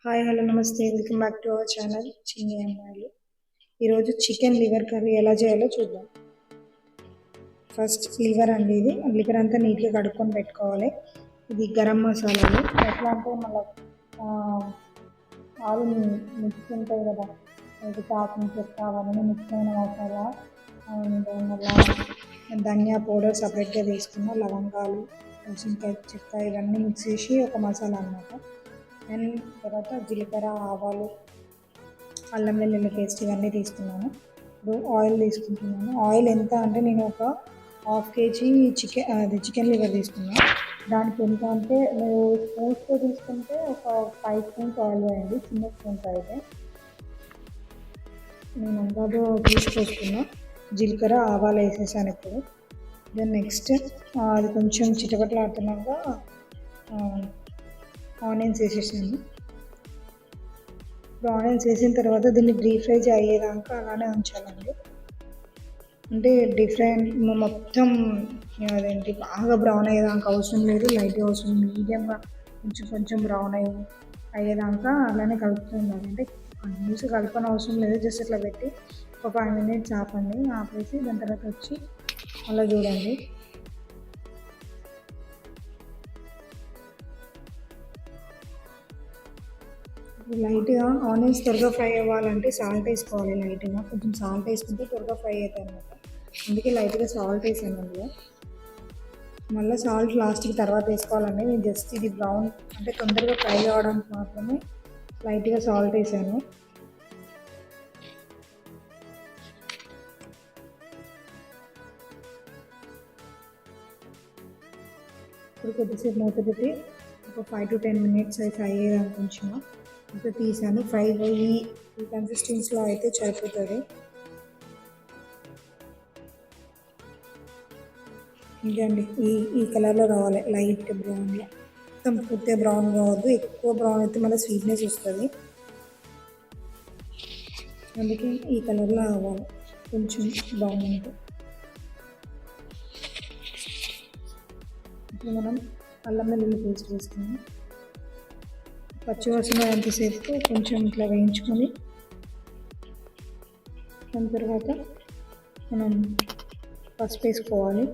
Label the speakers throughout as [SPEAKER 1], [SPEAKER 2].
[SPEAKER 1] Hi hello నమస్తే welcome back to our channel చిన్ని అమ్మాయిలు. ఈరోజు చికెన్ లివర్ కర్రీ ఎలా చేయాలో చూద్దాం. ఫస్ట్ లివర్ అండి, ఇది లివర్ అంతా నీట్గా కడుక్కొని పెట్టుకోవాలి. ఇది గరం మసాలాలు ఎట్లా అంటే మళ్ళీ ఆలు మిక్స్ ఉంటాయి కదా, ఇది కారం చెక్క అవన్నీ మిక్స్ అయిన మసాలా అండ్ మళ్ళీ ధనియా పౌడర్ సపరేట్గా తీసుకున్న, లవంగాలు దాల్చినకాయ చెక్క ఇవన్నీ మిక్స్ చేసి ఒక మసాలా అన్నమాట. అండ్ తర్వాత జీలకర్ర ఆవాలు అల్లం వెల్లుల్లి పేస్ట్ ఇవన్నీ తీసుకున్నాను. ఇప్పుడు ఆయిల్ తీసుకుంటున్నాను. ఆయిల్ ఎంత అంటే నేను ఒక హాఫ్ కేజీ చికెన్ లివర్ తీసుకున్నాను. దానికి ఎంత అంటే మీరు స్పూన్స్తో తీసుకుంటే ఒక 5 స్పూన్స్ ఆయిల్ వేయండి, చిన్న స్పూన్స్ అయితే. నేను అందాజు తీసుకొస్తున్నా. జీలకర్ర ఆవాలు వేసేసాను ఇప్పుడు. దెన్ నెక్స్ట్ అది కొంచెం చిటపటలాడుతున్నాక ఆనియన్స్ వేసేసాను. ఇప్పుడు ఆనియన్స్ వేసిన తర్వాత దీన్ని డీప్ ఫ్రై అయ్యేదాకా అలానే ఉంచాలండి. అంటే మొత్తం అదేంటి బాగా బ్రౌన్ అయ్యేదాకా అవసరం లేదు, లైట్గా అవసరం, మీడియంగా కొంచెం బ్రౌన్ అయ్యేదాకా అలానే కలుపుతుండాలి. అంటే కంటిన్యూస్ కలపని అవసరం లేదు, జస్ట్ ఇట్లా పెట్టి ఒక 5 minutes ఆపేసి దాని తర్వాత వచ్చి అలా చూడండి. లైట్గా ఆనియన్స్ త్వరగా ఫ్రై అవ్వాలంటే సాల్ట్ వేసుకోవాలి. లైట్గా కొంచెం సాల్ట్ వేసుకుంటే త్వరగా ఫ్రై అవుతాయి అన్నమాట. అందుకే లైట్గా సాల్ట్ వేసాను అందులో. మళ్ళీ సాల్ట్ లాస్ట్కి తర్వాత వేసుకోవాలండి. నేను జస్ట్ ఇది బ్రౌన్ అంటే తొందరగా ఫ్రై అవ్వడానికి మాత్రమే లైట్గా సాల్ట్ వేసాను. ఇప్పుడు కొద్దిసేపు మూత పెట్టి ఒక 5 to 10 minutes ఫ్రై అయ్యేదానికి కొంచెం ఇంకా తీసాను. ఫ్రై ఈ కన్సిస్టెన్సీలో అయితే సరిపోతుంది. ఇంకండి ఈ కలర్లో రావాలి, లైట్ బ్రౌన్లో, మొత్తం పూర్తిగా బ్రౌన్ కావద్దు. ఎక్కువ బ్రౌన్ అయితే మళ్ళీ స్వీట్నెస్ వస్తుంది, అందుకే ఈ కలర్లో అవ్వాలి కొంచెం బ్రౌన్ అంటే. ఇప్పుడు మనం అల్లం వెల్లుల్లి పేస్ట్ వేసుకున్నాం. పచ్చివాసన ఎంతసేపు కొంచెం ఇట్లా వేయించుకొని దాని తర్వాత మనం పసుపు వేసుకోవాలి.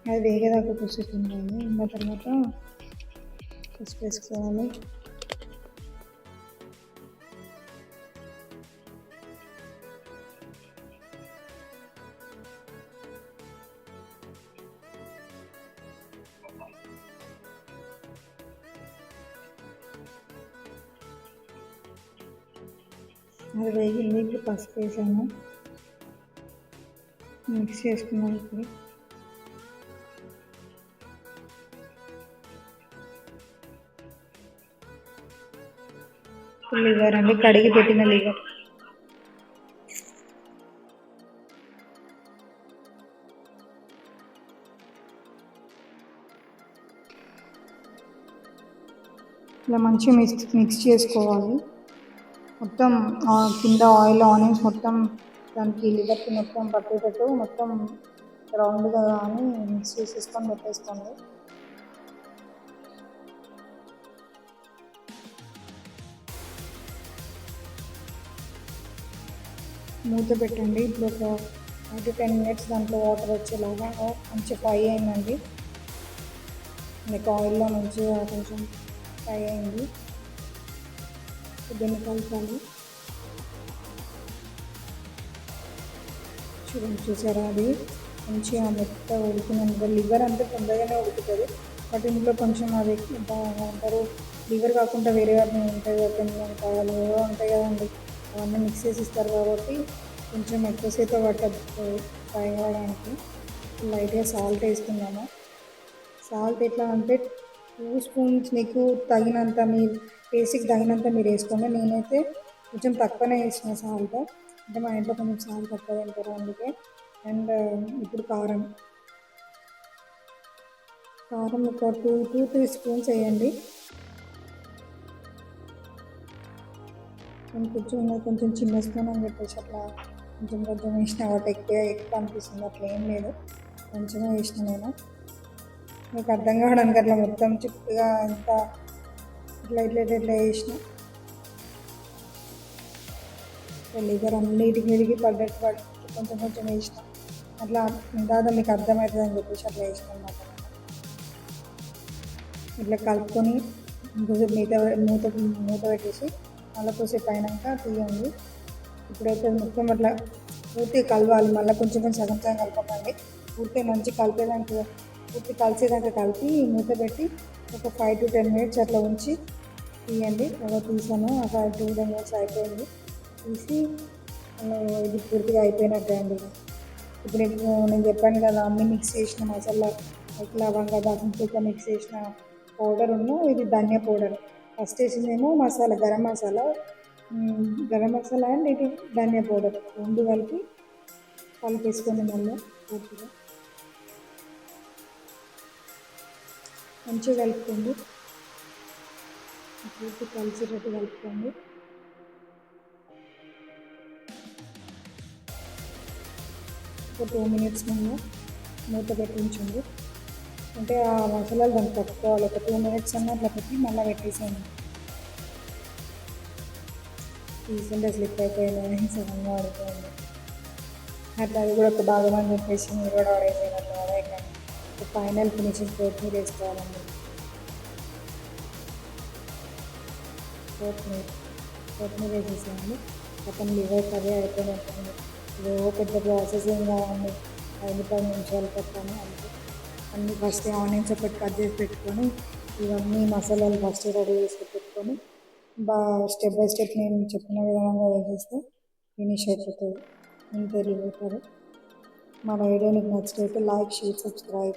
[SPEAKER 1] అది వేగేదాకా కూర్చుంటుంది. ఇంకా తర్వాత పసుపు వేసుకోవాలి. అది వేగింది. ఇప్పుడు పసుపు వేసాను, మిక్స్ చేసుకున్నాను. ఇప్పుడు లివర్ అండి, కడిగి పెట్టిన లివర్. ఇలా మంచిగా మిక్స్ చేసుకోవాలి. మొత్తం కింద ఆయిల్ ఆనియన్స్ మొత్తం దానికి లివర్కి మొత్తం పట్టేటట్టు మొత్తం రౌండ్గా కానీ మిక్స్ చేసేసుకొని పెట్టేసుకోండి. మూత పెట్టండి. ఇప్పుడు ఒక 5 to 10 minutes దాంట్లో వాటర్ వచ్చేలాగా మంచిగా ఫ్రై అయిందండి. మీకు ఆయిల్లో మంచిగా కొంచెం ఫ్రై అయింది. దీన్ని కలపాలి. చూసారా, అది మంచిగా మెత్తగా ఉడికినందుకు. లివర్ అంటే తొందరగానే ఉడుకుతుంది, బట్ ఇంట్లో కొంచెం అది అంటారు లివర్ కాకుండా వేరే వాటిని ఉంటాయి కదా, ఏవో ఉంటాయి కదండి, అవన్నీ మిక్స్ చేసి ఇస్తారు కాబట్టి కొంచెం ఎక్కువసేపు పట్టదు ఫ్రై అవ్వడానికి. లైట్గా సాల్ట్ వేసుకున్నాము. సాల్ట్ ఎట్లా అంటే 2 స్పూన్స్ మీకు తగినంత, మీ టేస్ట్కి తగినంత మీరు వేసుకోండి. నేనైతే కొంచెం తక్కువనే వేసిన సాల్ట్, అంటే మా ఇంట్లో కొంచెం సాల్ట్ తక్కువ తింటారు అందుకే. అండ్ ఇప్పుడు కారం ఒక 2 to 3 స్పూన్స్ వేయండి. నేను కొంచెం చిన్న స్పూన్ అని చెప్పేసి అట్లా కొంచెం వేసిన, వాటి ఎక్కువ అనిపిస్తుంది, అట్లా ఏం లేదు, కొంచెమే వేసిన నేను. మీకు అర్థం కావడానికి అట్లా మొత్తం చిక్కుగా ఎంత ఇట్లా ఇట్లా ఇట్లా ఇట్లా వేసిన లివర్ అన్నిటికి మీదికి పడ్డట్టు కొంచెం కొంచెం వేసిన అట్లా దాదా మీకు అర్థమవుతుంది అని చెప్పేసి అట్లా వేసిన అన్నమాట. ఇట్లా కలుపుకొని ఇంకొంచెం మూత మూత పెట్టేసి మళ్ళీ కొద్దిసేపు అయినాక తీయండి. ఇప్పుడైతే మొత్తం అట్లా పూర్తిగా కలవాలి, మళ్ళీ కొంచెం కొంచెం సగం సగం కలపకండి. పూర్తిగా మంచి కలిపేదానికి పూర్తి కలిసేదాకా కలిపి మూత పెట్టి ఒక 5 to 10 minutes అట్లా ఉంచి తీయండి. అలా తీసాను, ఒక 5 to 10 minutes అయిపోయింది. తీసి ఇది పూర్తిగా అయిపోయినట్టే అండి. ఇప్పుడు నేను చెప్పాను కదా అన్నీ మిక్స్ చేసిన మసాలా, ఇట్లా లవంగా దాల్చిన చెక్క మిక్స్ చేసిన పౌడర్ ఇది ధనియా పౌడర్. ఫస్ట్ వేసిందేమో మసాలా గరం మసాలా అండ్ ఇది ధనియా పౌడర్ రెండు కలిపేసుకొని మళ్ళీ పూర్తిగా మంచిగా కలుపుకోండి. పూర్తి కలిసేటట్టు కలుపుకోండి. ఒక 2 minutes మూత పెట్టి ఉంచండి. అంటే ఆ మసాలాలు దాన్ని పట్టుకోవాలి. ఒక 2 minutes అన్న అట్లా పెట్టి మళ్ళీ పెట్టేసాను. తీసుకుంటే స్లిప్ అయిపోయింది, సగంగా ఆడిపోయింది. అట్లా అది కూడా ఒక భాగం అని చెప్పేసి మీరు కూడా ఆడేసారు. అట్లా ఆడేయకండి. ఫైనల్ ఫినిషింగ్ కొత్తిమీర వేసుకోవాలండి. కొత్తిమీర వేసేసామండి. మొత్తం లివర్ కర్రీ అయిపోయినట్టుంది. ఇది పెద్ద ప్రాసెస్ ఏం కావండి, 5-10 నిమిషాలు పెట్టాను అంతే. అన్నీ ఫస్ట్ ఆనియన్స్ ఒకటి కట్ చేసి పెట్టుకొని ఇవన్నీ మసాలాలు ఫస్ట్ రెడీ చేసి పెట్టుకొని స్టెప్ బై స్టెప్ నేను చెప్పిన విధంగా వేసేస్తే ఫినిష్ అయిపోతుంది. ఇంతే లివర్ కర్రీ. మా వీడియో మీకు నచ్చితే లైక్, షేర్, సబ్స్క్రైబ్.